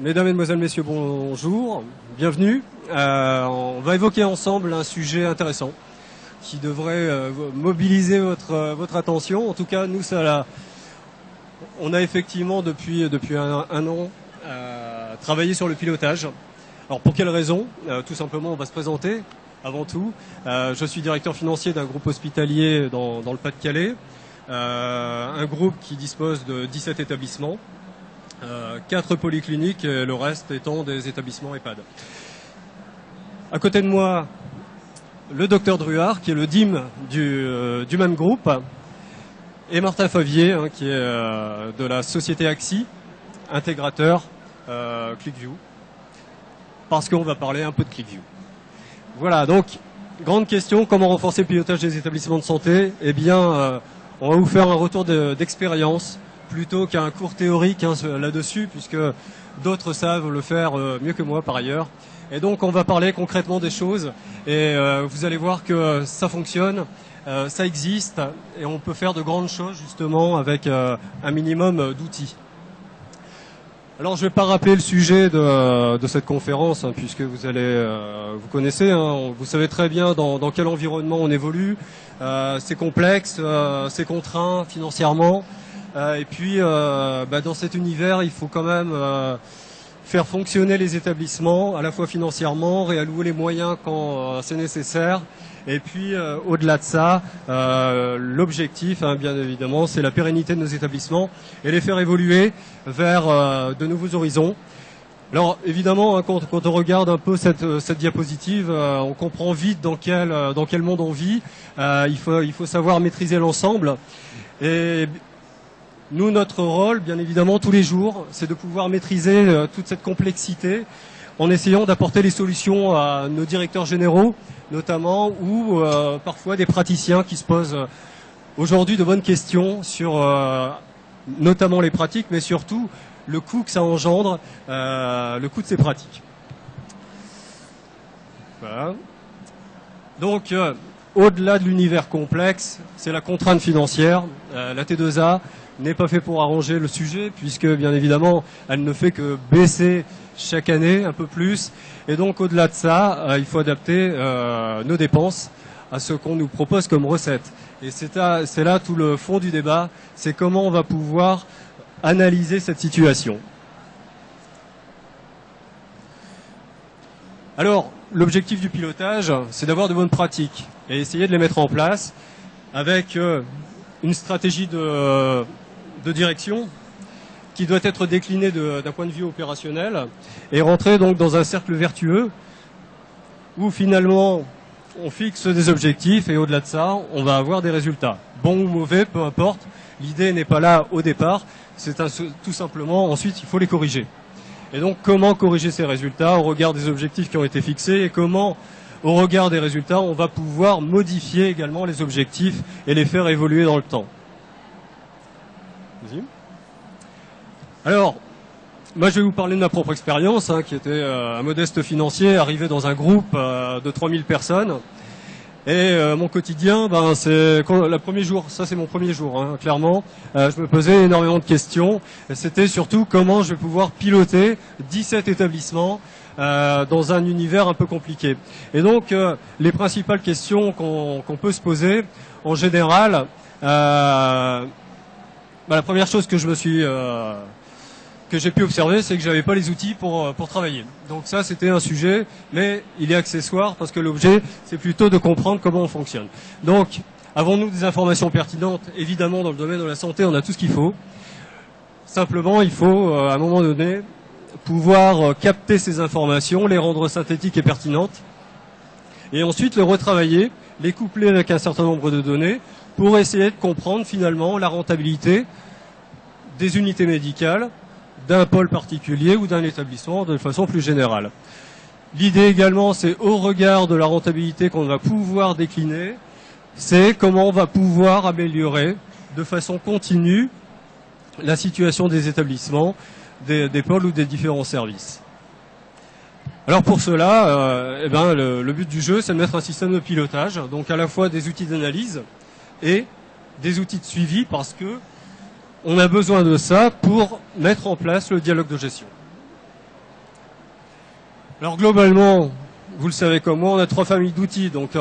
Mesdames, Mesdemoiselles, Messieurs, bonjour, bienvenue. On va évoquer ensemble un sujet intéressant qui devrait mobiliser votre attention. En tout cas, nous, on a effectivement depuis un an travaillé sur le pilotage. Alors pour quelle raison? Tout simplement, on va se présenter avant tout. Je suis directeur financier d'un groupe hospitalier dans le Pas-de-Calais, un groupe qui dispose de 17 établissements. 4 polycliniques, et le reste étant des établissements EHPAD. À côté de moi, le docteur Druard, qui est le DIM du même groupe, et Martin Favier, qui est de la société Axi, intégrateur ClickView, parce qu'on va parler un peu de ClickView. Voilà, donc, grande question, comment renforcer le pilotage des établissements de santé? Eh bien, on va vous faire un retour d'expérience, plutôt qu'un cours théorique là-dessus, puisque d'autres savent le faire mieux que moi par ailleurs. Et donc on va parler concrètement des choses, et vous allez voir que ça fonctionne, ça existe, et on peut faire de grandes choses justement avec un minimum d'outils. Alors je ne vais pas rappeler le sujet de cette conférence, puisque vous connaissez, vous savez très bien dans quel environnement on évolue. C'est complexe, c'est contraint financièrement. Et puis, dans cet univers, il faut quand même faire fonctionner les établissements, à la fois financièrement, réallouer les moyens quand c'est nécessaire. Et puis, au-delà de ça, l'objectif, bien évidemment, c'est la pérennité de nos établissements et les faire évoluer vers de nouveaux horizons. Alors, évidemment, quand on regarde un peu cette diapositive, on comprend vite dans quel monde on vit. Il faut savoir maîtriser l'ensemble. Et nous, notre rôle, bien évidemment, tous les jours, c'est de pouvoir maîtriser toute cette complexité en essayant d'apporter les solutions à nos directeurs généraux, notamment, ou parfois des praticiens qui se posent aujourd'hui de bonnes questions sur notamment les pratiques, mais surtout le coût que ça engendre, le coût de ces pratiques. Voilà. Donc, au-delà de l'univers complexe, c'est la contrainte financière. La T2A n'est pas fait pour arranger le sujet, puisque bien évidemment, elle ne fait que baisser chaque année un peu plus. Et donc au-delà de ça, il faut adapter nos dépenses à ce qu'on nous propose comme recette. Et c'est là tout le fond du débat, c'est comment on va pouvoir analyser cette situation. Alors, l'objectif du pilotage, c'est d'avoir de bonnes pratiques et essayer de les mettre en place avec une stratégie de direction qui doit être déclinée d'un point de vue opérationnel et rentrer donc dans un cercle vertueux où finalement on fixe des objectifs et au-delà de ça, on va avoir des résultats. Bons ou mauvais, peu importe. L'idée n'est pas là au départ, c'est tout simplement ensuite il faut les corriger. Et donc comment corriger ces résultats au regard des objectifs qui ont été fixés et comment au regard des résultats on va pouvoir modifier également les objectifs et les faire évoluer dans le temps. Alors, moi je vais vous parler de ma propre expérience, qui était un modeste financier arrivé dans un groupe de 3000 personnes. Et mon quotidien, c'est le premier jour, ça c'est mon premier jour, clairement. Je me posais énormément de questions. C'était surtout comment je vais pouvoir piloter 17 établissements dans un univers un peu compliqué. Et donc, les principales questions qu'on peut se poser, en général, la première chose que j'ai pu observer, c'est que j'avais pas les outils pour travailler. Donc ça, c'était un sujet, mais il est accessoire parce que l'objet, c'est plutôt de comprendre comment on fonctionne. Donc, avons-nous des informations pertinentes? Évidemment, dans le domaine de la santé, on a tout ce qu'il faut. Simplement, il faut, à un moment donné, pouvoir capter ces informations, les rendre synthétiques et pertinentes, et ensuite les retravailler, les coupler avec un certain nombre de données, pour essayer de comprendre finalement la rentabilité des unités médicales, d'un pôle particulier ou d'un établissement de façon plus générale. L'idée également, c'est au regard de la rentabilité qu'on va pouvoir décliner, c'est comment on va pouvoir améliorer de façon continue la situation des établissements, des pôles ou des différents services. Alors pour cela, le but du jeu, c'est de mettre un système de pilotage, donc à la fois des outils d'analyse et des outils de suivi, parce que on a besoin de ça pour mettre en place le dialogue de gestion. Alors globalement, vous le savez comme moi, on a 3 familles d'outils. Donc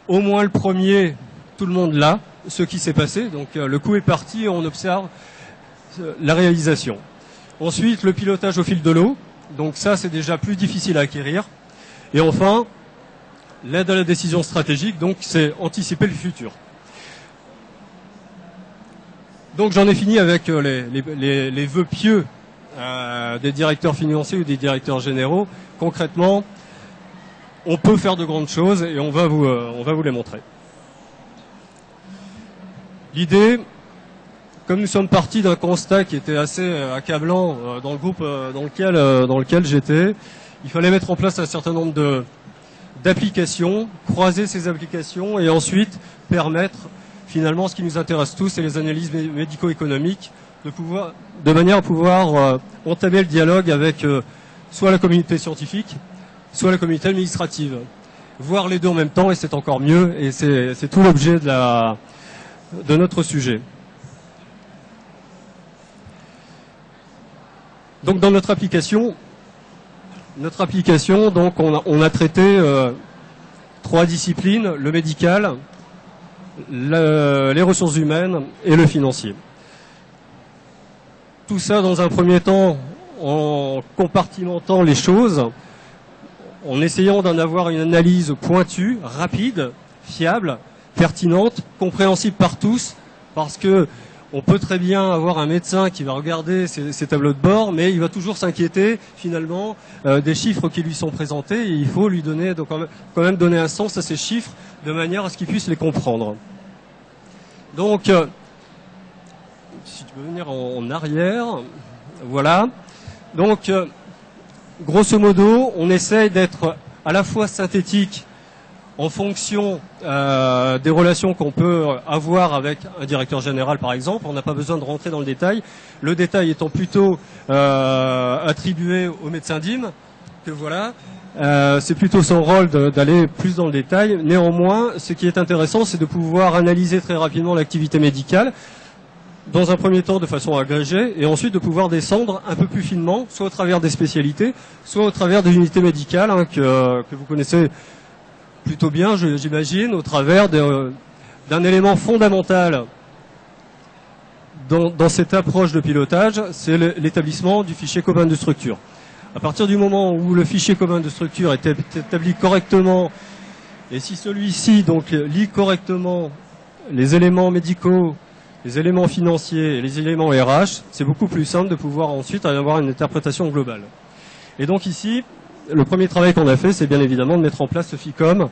au moins le premier, tout le monde l'a, ce qui s'est passé. Donc le coup est parti et on observe la réalisation. Ensuite, le pilotage au fil de l'eau. Donc ça, c'est déjà plus difficile à acquérir. Et enfin, l'aide à la décision stratégique, donc c'est anticiper le futur. Donc j'en ai fini avec les vœux pieux des directeurs financiers ou des directeurs généraux. Concrètement, on peut faire de grandes choses et on va vous les montrer. L'idée, comme nous sommes partis d'un constat qui était assez accablant dans le groupe dans lequel j'étais, il fallait mettre en place un certain nombre d'applications, croiser ces applications et ensuite permettre finalement ce qui nous intéresse tous, c'est les analyses médico-économiques, de manière à pouvoir entamer le dialogue avec soit la communauté scientifique, soit la communauté administrative. Voir les deux en même temps, et c'est encore mieux, et c'est tout l'objet de notre sujet. Donc dans notre application, donc on a traité 3 disciplines, le médical, les ressources humaines et le financier. Tout ça dans un premier temps en compartimentant les choses, en essayant d'en avoir une analyse pointue, rapide, fiable, pertinente, compréhensible par tous, parce que on peut très bien avoir un médecin qui va regarder ces tableaux de bord, mais il va toujours s'inquiéter finalement des chiffres qui lui sont présentés, et il faut lui donner, donc, quand même donner un sens à ces chiffres de manière à ce qu'il puisse les comprendre. Donc, si tu peux venir en arrière, voilà. Donc, grosso modo, on essaye d'être à la fois synthétique en fonction des relations qu'on peut avoir avec un directeur général, par exemple. On n'a pas besoin de rentrer dans le détail. Le détail étant plutôt attribué au médecin DIM, que voilà. C'est plutôt son rôle d'aller plus dans le détail. Néanmoins, ce qui est intéressant, c'est de pouvoir analyser très rapidement l'activité médicale, dans un premier temps de façon agrégée, et ensuite de pouvoir descendre un peu plus finement, soit au travers des spécialités, soit au travers des unités médicales, hein, que vous connaissez plutôt bien, j'imagine, au travers d'un élément fondamental dans cette approche de pilotage, c'est l'établissement du fichier commun de structure. À partir du moment où le fichier commun de structure est établi correctement, et si celui-ci donc lit correctement les éléments médicaux, les éléments financiers et les éléments RH, c'est beaucoup plus simple de pouvoir ensuite avoir une interprétation globale. Et donc ici, le premier travail qu'on a fait, c'est bien évidemment de mettre en place ce FICOM,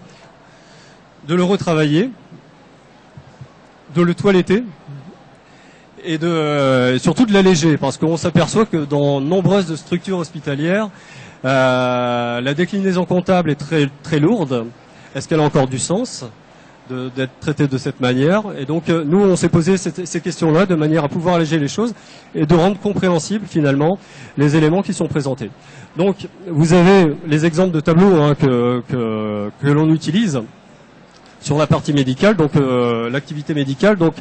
de le retravailler, de le toiletter, et surtout de l'alléger, parce qu'on s'aperçoit que dans nombreuses structures hospitalières, la déclinaison comptable est très, très lourde. Est-ce qu'elle a encore du sens d'être traitée de cette manière? Et donc nous, on s'est posé ces questions-là de manière à pouvoir alléger les choses et de rendre compréhensibles finalement les éléments qui sont présentés. Donc vous avez les exemples de tableaux, hein, que l'on utilise sur la partie médicale, donc l'activité médicale. Donc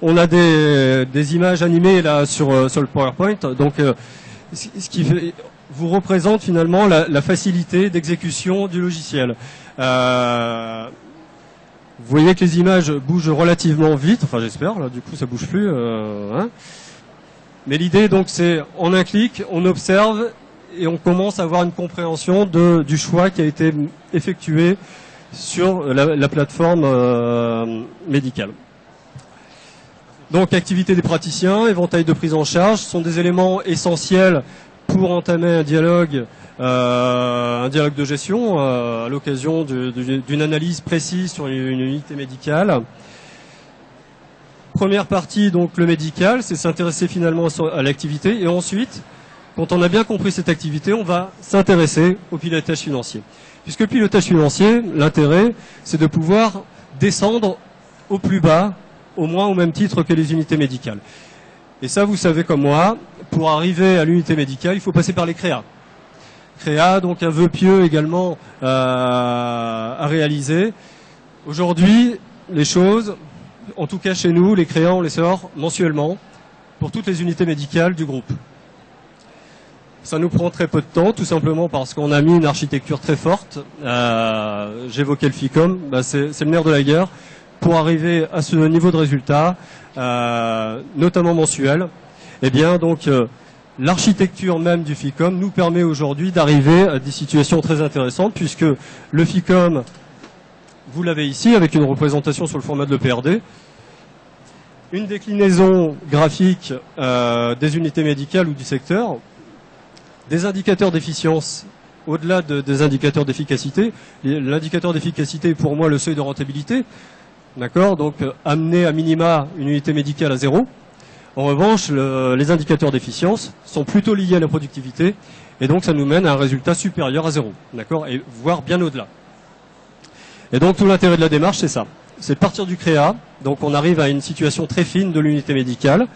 on a des images animées là sur le PowerPoint. Donc ce qui vous représente finalement la facilité d'exécution du logiciel. Vous voyez que les images bougent relativement vite, enfin j'espère, là du coup ça bouge plus. Hein. Mais l'idée donc c'est en un clic, on observe et on commence à avoir une compréhension du choix qui a été effectué sur la plateforme médicale. Donc activité des praticiens, éventail de prise en charge sont des éléments essentiels pour entamer un dialogue de gestion à l'occasion d'une analyse précise sur une unité médicale. Première partie, donc le médical, c'est s'intéresser finalement à l'activité, et ensuite, quand on a bien compris cette activité, on va s'intéresser au pilotage financier. Puisque le pilotage financier, l'intérêt, c'est de pouvoir descendre au plus bas, au moins au même titre que les unités médicales. Et ça, vous savez comme moi, pour arriver à l'unité médicale, il faut passer par les créas. Créa, donc un vœu pieux également à réaliser. Aujourd'hui, les choses, en tout cas chez nous, les créas, on les sort mensuellement pour toutes les unités médicales du groupe. Ça nous prend très peu de temps, tout simplement parce qu'on a mis une architecture très forte. J'évoquais le FICOM, c'est le nerf de la guerre pour arriver à ce niveau de résultat, notamment mensuel. Eh bien, donc, l'architecture même du FICOM nous permet aujourd'hui d'arriver à des situations très intéressantes, puisque le FICOM, vous l'avez ici, avec une représentation sur le format de l'EPRD, une déclinaison graphique des unités médicales ou du secteur, des indicateurs d'efficience au-delà des indicateurs d'efficacité. L'indicateur d'efficacité est pour moi le seuil de rentabilité. D'accord, donc amener à minima une unité médicale à 0. En revanche, les indicateurs d'efficience sont plutôt liés à la productivité et donc ça nous mène à un résultat supérieur à 0. D'accord, et voire bien au-delà. Et donc tout l'intérêt de la démarche, c'est ça. C'est de partir du créa, donc on arrive à une situation très fine de l'unité médicale.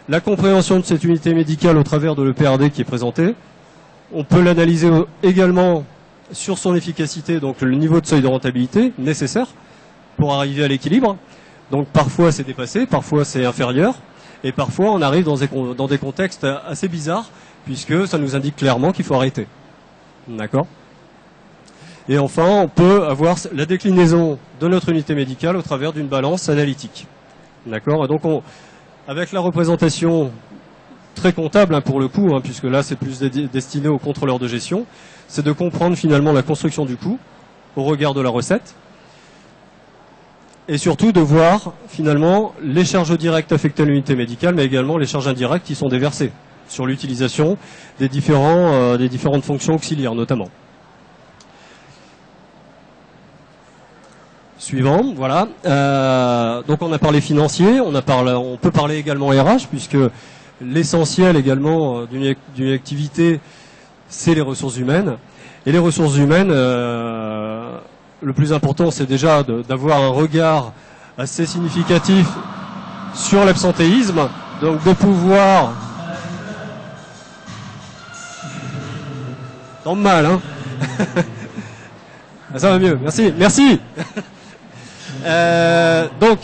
La compréhension de cette unité médicale au travers de l'EPRD qui est présenté. On peut l'analyser également sur son efficacité, donc le niveau de seuil de rentabilité nécessaire pour arriver à l'équilibre. Donc parfois c'est dépassé, parfois c'est inférieur, et parfois on arrive dans des contextes assez bizarres, puisque ça nous indique clairement qu'il faut arrêter. D'accord ? Et enfin, on peut avoir la déclinaison de notre unité médicale au travers d'une balance analytique. D'accord ? Et donc avec la représentation très comptable pour le coup, puisque là c'est plus destiné aux contrôleurs de gestion, c'est de comprendre finalement la construction du coût au regard de la recette, et surtout de voir finalement les charges directes affectées à l'unité médicale, mais également les charges indirectes qui sont déversées sur l'utilisation des différentes fonctions auxiliaires notamment. Suivant, voilà. Donc on a parlé financier, on peut parler également RH, puisque l'essentiel également d'une activité, c'est les ressources humaines. Et les ressources humaines, le plus important, c'est déjà d'avoir un regard assez significatif sur l'absentéisme, donc de pouvoir... Dans le mal, hein. Ça va mieux, merci, merci. Donc,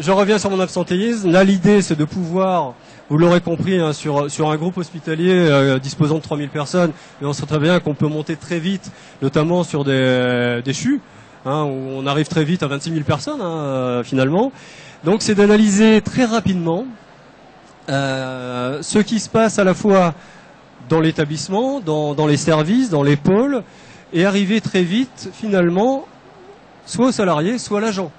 je reviens sur mon absentéisme. Là, l'idée, c'est de pouvoir, vous l'aurez compris, sur un groupe hospitalier disposant de 3000 personnes, et on sait très bien qu'on peut monter très vite, notamment sur des CHU, où on arrive très vite à 26 000 personnes, finalement. Donc, c'est d'analyser très rapidement ce qui se passe à la fois dans l'établissement, dans les services, dans les pôles, et arriver très vite, finalement, soit au salarié, soit à l'agent.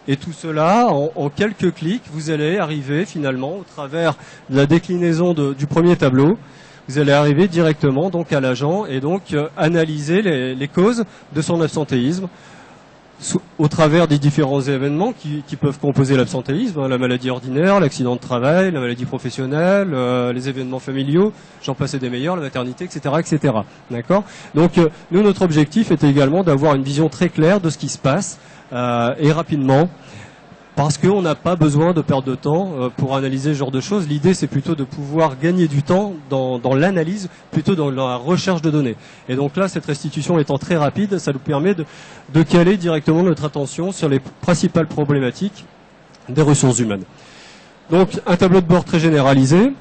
Et tout cela, en quelques clics, vous allez arriver finalement, au travers de la déclinaison du premier tableau, vous allez arriver directement donc à l'agent et donc analyser les causes de son absentéisme au travers des différents événements qui peuvent composer l'absentéisme, la maladie ordinaire, l'accident de travail, la maladie professionnelle, les événements familiaux, j'en passe des meilleurs, la maternité, etc., etc. D'accord ? Donc, nous, notre objectif était également d'avoir une vision très claire de ce qui se passe et rapidement, parce qu'on n'a pas besoin de perdre de temps pour analyser ce genre de choses. L'idée, c'est plutôt de pouvoir gagner du temps dans l'analyse, plutôt dans la recherche de données. Et donc là, cette restitution étant très rapide, ça nous permet de caler directement notre attention sur les principales problématiques des ressources humaines. Donc, un tableau de bord très généralisé.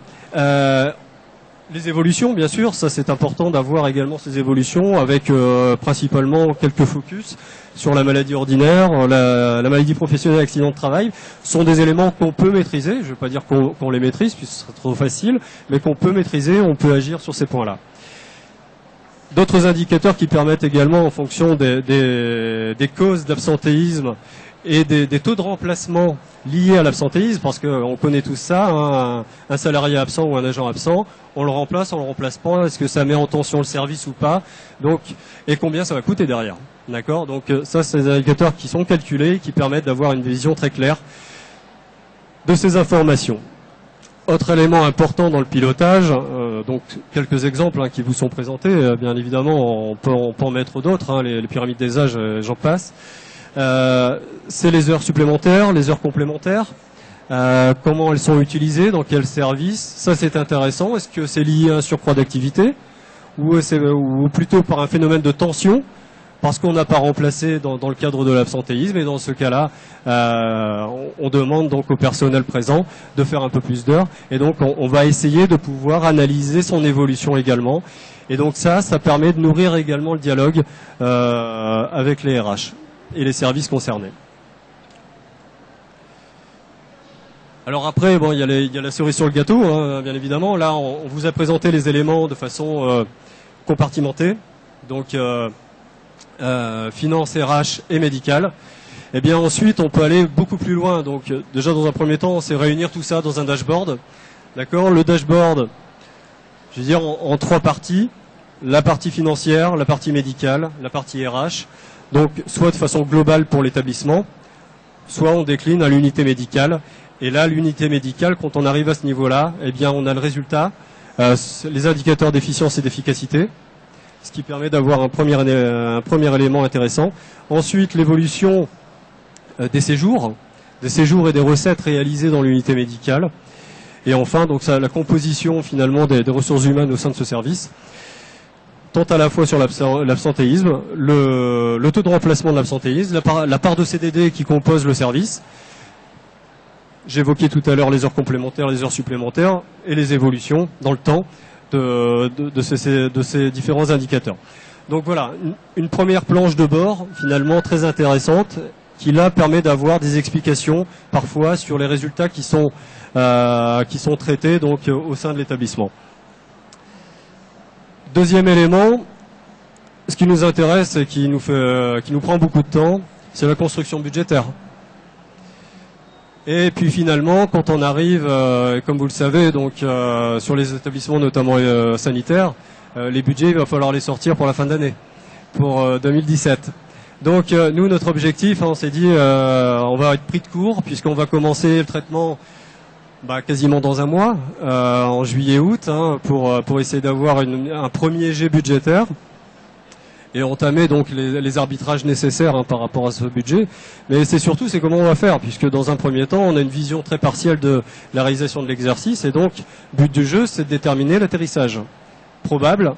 Les évolutions, bien sûr, ça c'est important d'avoir également ces évolutions avec principalement quelques focus sur la maladie ordinaire, la maladie professionnelle, l'accident de travail, sont des éléments qu'on peut maîtriser. Je ne veux pas dire qu'on les maîtrise, puisque ce serait trop facile, mais qu'on peut maîtriser, on peut agir sur ces points-là. D'autres indicateurs qui permettent également, en fonction des causes d'absentéisme et des taux de remplacement liés à l'absentéisme, parce qu'on connaît tout ça, un salarié absent ou un agent absent, on le remplace pas, est-ce que ça met en tension le service ou pas, donc, et combien ça va coûter derrière. D'accord ? Donc ça, c'est des indicateurs qui sont calculés, qui permettent d'avoir une vision très claire de ces informations. Autre élément important dans le pilotage, donc quelques exemples qui vous sont présentés, bien évidemment, on peut en mettre d'autres, les pyramides des âges, j'en passe. C'est les heures supplémentaires, les heures complémentaires, comment elles sont utilisées, dans quel service, ça c'est intéressant. Est-ce que c'est lié à un surcroît d'activité ou plutôt par un phénomène de tension parce qu'on n'a pas remplacé dans le cadre de l'absentéisme, et dans ce cas-là, on demande donc au personnel présent de faire un peu plus d'heures, et donc on va essayer de pouvoir analyser son évolution également, et donc ça permet de nourrir également le dialogue avec les RH et les services concernés. Alors après, bon, il y a la cerise sur le gâteau, hein, bien évidemment. Là, on vous a présenté les éléments de façon compartimentée, donc finance, RH et médical. Et bien ensuite, on peut aller beaucoup plus loin. Donc déjà, dans un premier temps, c'est réunir tout ça dans un dashboard. D'accord ? Le dashboard, je veux dire, en trois parties. La partie financière, la partie médicale, la partie RH. Donc, soit de façon globale pour l'établissement, soit on décline à l'unité médicale. Et là, l'unité médicale, quand on arrive à ce niveau-là, eh bien, on a le résultat, les indicateurs d'efficience et d'efficacité, ce qui permet d'avoir un premier élément intéressant. Ensuite, l'évolution des séjours et des recettes réalisées dans l'unité médicale. Et enfin, donc ça, la composition finalement des ressources humaines au sein de ce service, tant à la fois sur l'absentéisme, le taux de remplacement de l'absentéisme, la part de CDD qui compose le service. J'évoquais tout à l'heure les heures complémentaires, les heures supplémentaires et les évolutions dans le temps de ces différents indicateurs. Donc voilà, une première planche de bord finalement très intéressante qui là permet d'avoir des explications parfois sur les résultats qui sont traités donc au sein de l'établissement. Deuxième élément, ce qui nous intéresse et qui nous prend beaucoup de temps, c'est la construction budgétaire. Et puis finalement, quand on arrive, comme vous le savez, donc sur les établissements notamment sanitaires, les budgets, il va falloir les sortir pour la fin d'année, pour 2017. Donc nous, notre objectif, on s'est dit, on va être pris de court, puisqu'on va commencer le traitement quasiment dans un mois, en juillet-août, pour essayer d'avoir un premier jet budgétaire. Et entamer donc les arbitrages nécessaires par rapport à ce budget. Mais c'est comment on va faire, puisque dans un premier temps, on a une vision très partielle de la réalisation de l'exercice, et donc, but du jeu, c'est de déterminer l'atterrissage probable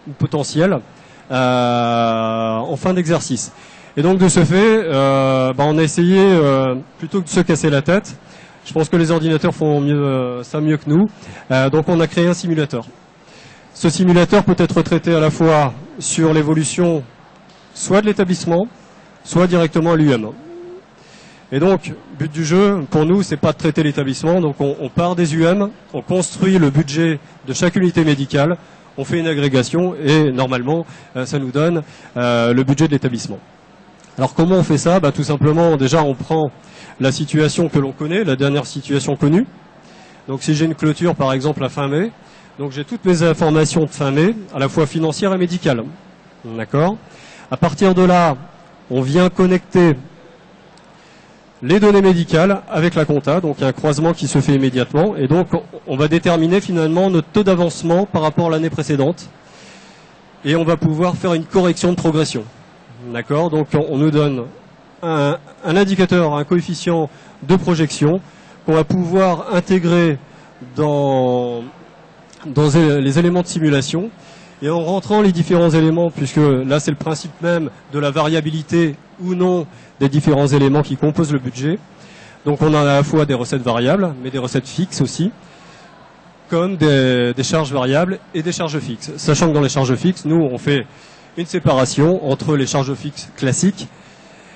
ou potentiel en fin d'exercice. Et donc, de ce fait, on a essayé, plutôt que de se casser la tête, je pense que les ordinateurs font ça mieux que nous, donc on a créé un simulateur. Ce simulateur peut être traité à la fois sur l'évolution soit de l'établissement, soit directement à l'UM. Et donc, but du jeu, pour nous, c'est pas de traiter l'établissement. Donc, on part des UM, on construit le budget de chaque unité médicale, on fait une agrégation et normalement, ça nous donne le budget de l'établissement. Alors, comment on fait ça ? Tout simplement, déjà, on prend la situation que l'on connaît, la dernière situation connue. Donc, si j'ai une clôture, par exemple, à fin mai, donc j'ai toutes mes informations de fin mai, à la fois financières et médicales. D'accord ? À partir de là, on vient connecter les données médicales avec la compta, donc il y a un croisement qui se fait immédiatement, et donc on va déterminer finalement notre taux d'avancement par rapport à l'année précédente, et on va pouvoir faire une correction de progression. D'accord ? Donc on nous donne un indicateur, un coefficient de projection qu'on va pouvoir intégrer dans les éléments de simulation, et en rentrant les différents éléments, puisque là c'est le principe même de la variabilité ou non des différents éléments qui composent le budget. Donc on a à la fois des recettes variables, mais des recettes fixes aussi, comme des charges variables et des charges fixes. Sachant que dans les charges fixes, nous on fait une séparation entre les charges fixes classiques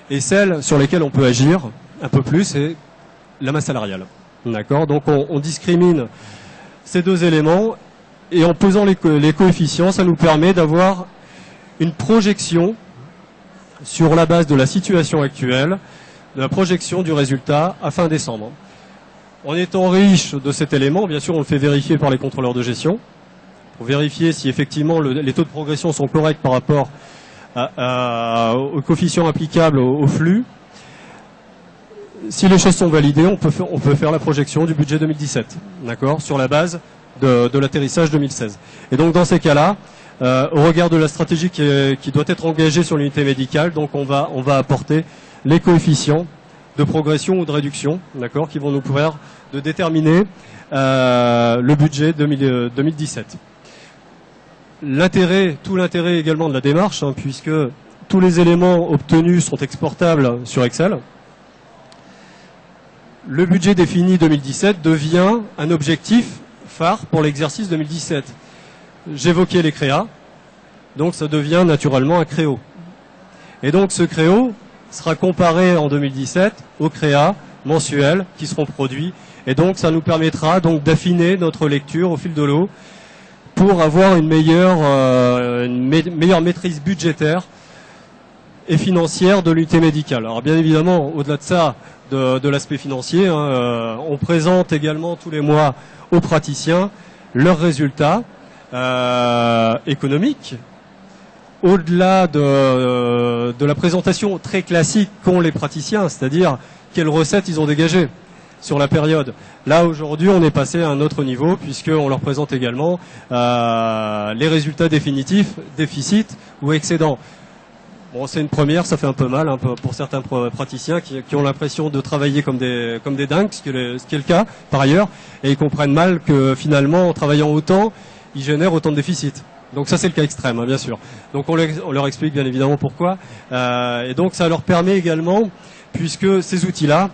et celles sur lesquelles on peut agir un peu plus, et la masse salariale. D'accord ? Donc on discrimine ces deux éléments, et en posant les coefficients, ça nous permet d'avoir une projection sur la base de la situation actuelle, de la projection du résultat à fin décembre. En étant riche de cet élément, bien sûr, on le fait vérifier par les contrôleurs de gestion, pour vérifier si effectivement les taux de progression sont corrects par rapport aux coefficients applicables au flux. Si les choses sont validées, on peut faire la projection du budget 2017, d'accord, sur la base de l'atterrissage 2016. Et donc dans ces cas-là, au regard de la stratégie qui doit être engagée sur l'unité médicale, donc on va apporter les coefficients de progression ou de réduction, d'accord, qui vont nous permettre de déterminer le budget 2017. Tout l'intérêt également de la démarche, puisque tous les éléments obtenus sont exportables sur Excel. Le budget défini 2017 devient un objectif phare pour l'exercice 2017. J'évoquais les créas, donc ça devient naturellement un créo. Et donc ce créo sera comparé en 2017 aux créas mensuels qui seront produits. Et donc ça nous permettra donc d'affiner notre lecture au fil de l'eau pour avoir une meilleure maîtrise budgétaire et financière de l'unité médicale. Alors bien évidemment, au-delà de ça, de l'aspect financier, on présente également tous les mois aux praticiens leurs résultats économiques. Au-delà de la présentation très classique qu'ont les praticiens, c'est-à-dire quelles recettes ils ont dégagées sur la période. Là, aujourd'hui, on est passé à un autre niveau, puisqu'on leur présente également les résultats définitifs, déficit ou excédent. Bon, c'est une première, ça fait un peu mal pour certains praticiens qui ont l'impression de travailler comme des dingues, ce qui est le cas par ailleurs, et ils comprennent mal que finalement, en travaillant autant, ils génèrent autant de déficits. Donc ça, c'est le cas extrême, bien sûr. Donc on leur explique bien évidemment pourquoi. Et donc ça leur permet également, puisque ces outils-là,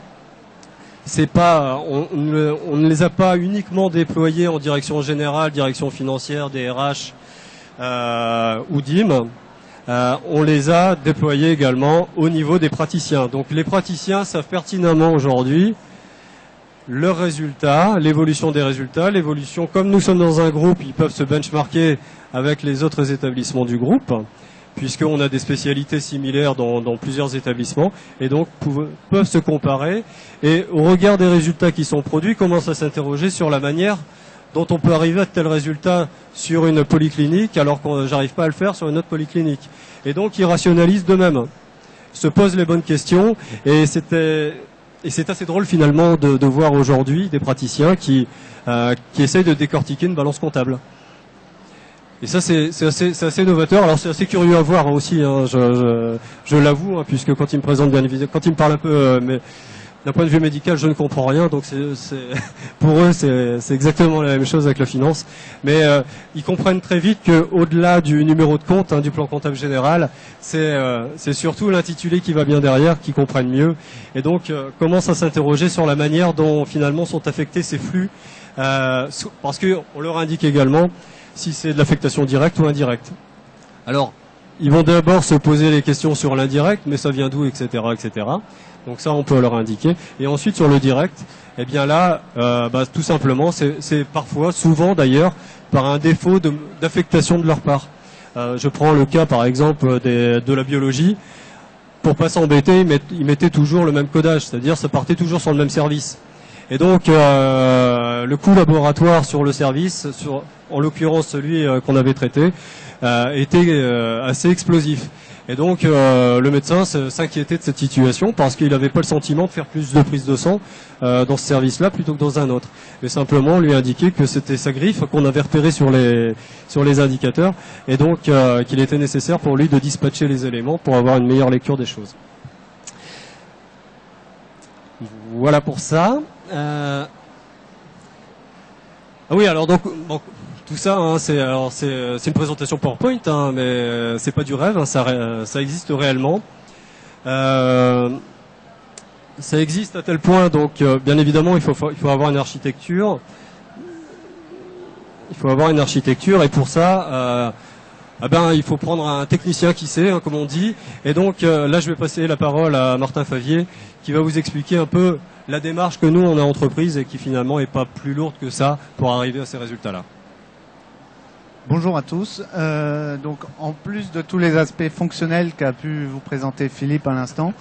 on ne les a pas uniquement déployés en direction générale, direction financière, DRH ou DIM. On les a déployés également au niveau des praticiens. Donc les praticiens savent pertinemment aujourd'hui leurs résultats, l'évolution des résultats, l'évolution, comme nous sommes dans un groupe, ils peuvent se benchmarker avec les autres établissements du groupe, puisqu'on a des spécialités similaires dans plusieurs établissements, et donc peuvent se comparer, et au regard des résultats qui sont produits, commencent à s'interroger sur la manière dont on peut arriver à tel résultat sur une polyclinique, alors que j'arrive pas à le faire sur une autre polyclinique. Et donc ils rationalisent d'eux-mêmes, se posent les bonnes questions, et c'est assez drôle finalement de voir aujourd'hui des praticiens qui essayent de décortiquer une balance comptable. Et ça, c'est assez novateur. Alors, c'est assez curieux à voir aussi, je l'avoue, puisque quand ils me présentent bien évidemment, quand ils me parlent un peu, mais d'un point de vue médical, je ne comprends rien. Donc, pour eux, c'est exactement la même chose avec la finance. Mais ils comprennent très vite qu'au-delà du numéro de compte, du plan comptable général, c'est surtout l'intitulé qui va bien derrière, qui comprennent mieux. Et donc, commencent à s'interroger sur la manière dont finalement sont affectés ces flux, parce qu'on leur indique également si c'est de l'affectation directe ou indirecte. Alors, ils vont d'abord se poser les questions sur l'indirect, mais ça vient d'où, etc., etc. Donc ça, on peut leur indiquer. Et ensuite, sur le direct, eh bien là, tout simplement, c'est parfois, souvent d'ailleurs, par un défaut d'affectation de leur part. Je prends le cas, par exemple, de la biologie. Pour pas s'embêter, ils mettaient toujours le même codage, c'est-à-dire ça partait toujours sur le même service. Et donc, le coût laboratoire sur le service, en l'occurrence celui qu'on avait traité, était assez explosif. Et donc, le médecin s'inquiétait de cette situation parce qu'il n'avait pas le sentiment de faire plus de prise de sang dans ce service-là plutôt que dans un autre. Mais simplement, on lui indiquait que c'était sa griffe qu'on avait repérée sur les indicateurs et donc qu'il était nécessaire pour lui de dispatcher les éléments pour avoir une meilleure lecture des choses. Voilà pour ça. Ah oui, alors donc tout ça, c'est une présentation PowerPoint, mais c'est pas du rêve, ça existe réellement. Ça existe à tel point, donc bien évidemment, il faut avoir une architecture. Il faut avoir une architecture, et pour ça, il faut prendre un technicien qui sait, comme on dit. Et donc là, je vais passer la parole à Martin Favier, qui va vous expliquer un peu la démarche que nous on a entreprise et qui finalement est pas plus lourde que ça pour arriver à ces résultats-là. Bonjour à tous. Donc en plus de tous les aspects fonctionnels qu'a pu vous présenter Philippe à l'instant,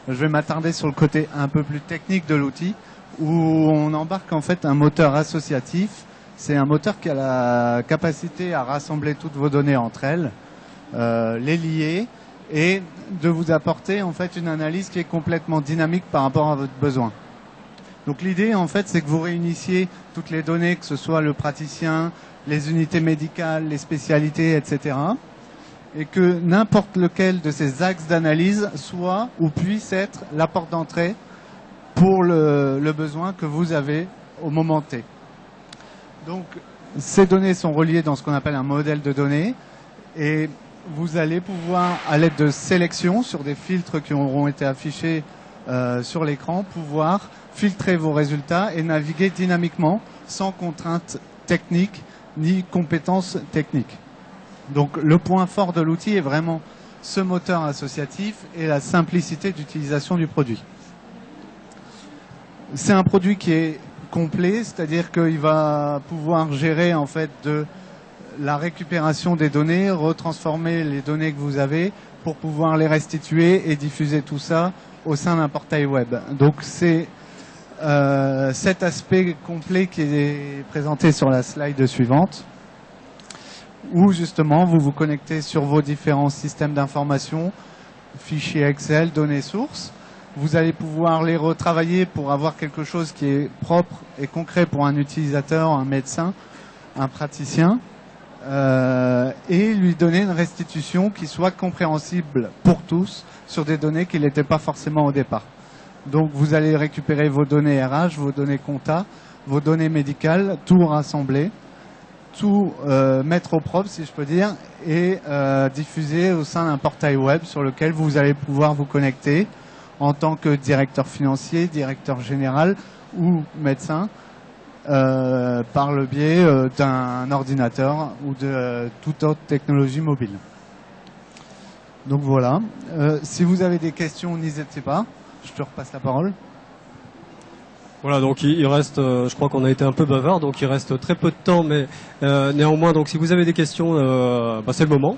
je vais m'attarder sur le côté un peu plus technique de l'outil, où on embarque en fait un moteur associatif. C'est un moteur qui a la capacité à rassembler toutes vos données entre elles, les lier et de vous apporter en fait une analyse qui est complètement dynamique par rapport à votre besoin. Donc l'idée en fait c'est que vous réunissiez toutes les données, que ce soit le praticien, les unités médicales, les spécialités, etc. et que n'importe lequel de ces axes d'analyse soit ou puisse être la porte d'entrée pour le besoin que vous avez au moment T. Donc ces données sont reliées dans ce qu'on appelle un modèle de données et vous allez pouvoir, à l'aide de sélection sur des filtres qui auront été affichés sur l'écran, pouvoir filtrer vos résultats et naviguer dynamiquement sans contraintes techniques ni compétences techniques. Donc le point fort de l'outil est vraiment ce moteur associatif et la simplicité d'utilisation du produit. C'est un produit qui est complet, c'est-à-dire qu'il va pouvoir gérer en fait de la récupération des données, retransformer les données que vous avez pour pouvoir les restituer et diffuser tout ça au sein d'un portail web. Donc c'est cet aspect complet qui est présenté sur la slide suivante, où justement vous vous connectez sur vos différents systèmes d'information, fichiers Excel, données sources. Vous allez pouvoir les retravailler pour avoir quelque chose qui est propre et concret pour un utilisateur, un médecin, un praticien, et lui donner une restitution qui soit compréhensible pour tous sur des données qui n'étaient pas forcément au départ. Donc vous allez récupérer vos données RH, vos données compta, vos données médicales, tout rassembler, tout mettre au propre si je peux dire, et diffuser au sein d'un portail web sur lequel vous allez pouvoir vous connecter en tant que directeur financier, directeur général ou médecin par le biais d'un ordinateur ou de toute autre technologie mobile. Donc voilà. Si vous avez des questions, n'hésitez pas. Je te repasse la parole. Voilà, donc il reste, je crois qu'on a été un peu bavard, donc il reste très peu de temps, mais néanmoins, donc si vous avez des questions, c'est le moment.